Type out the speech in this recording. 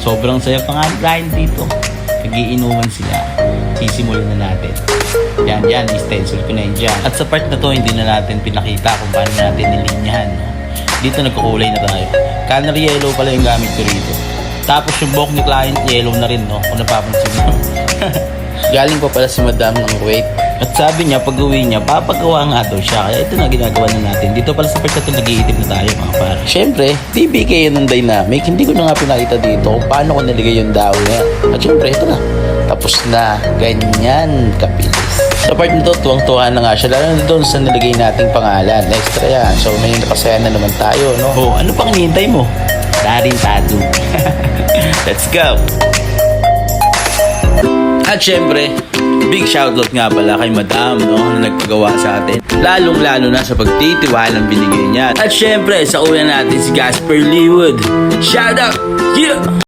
Sobrang saya pa nga dahil dito. Nagiinuman sila. Sisimulan na natin. Yan, stencil ko na yun dyan. At sa part na to, hindi na natin pinakita kung paano natin nilinyahan. No? Dito nagkukulay na tayo. Canary yellow pala yung gamit ko rito. Tapos yung buhok ni client, yellow na rin, no? Kung napapansin mo. Galing pa pala si Madam ng Kuwait. At sabi niya, pag uwi niya, papagawa nga daw siya. Kaya ito na ginagawa na natin. Dito pala sa part na ito, nag-iitip na tayo, mga pare. Siyempre, BBK yun ng dynamic. Hindi ko na nga pinakita dito kung paano ko nilagay yung daw na yan. At siyempre, ito na. Tapos na. Ganyan kapilis. Sa part nito, tuwang-tuwa na nga siya. Lalo na doon sa nilagay nating pangalan. Extra yan. So, may nakasaya na naman tayo, no? Oh, ano pang hinihintay mo? Darin Tadu. Let's go! At syempre, big shoutout nga pala kay Madam, no, na nagpagawa sa atin. Lalong-lalo na sa pagtitiwalang binigay niya. At syempre, sa una natin si Gasper Leewood. Shoutout! Yeah!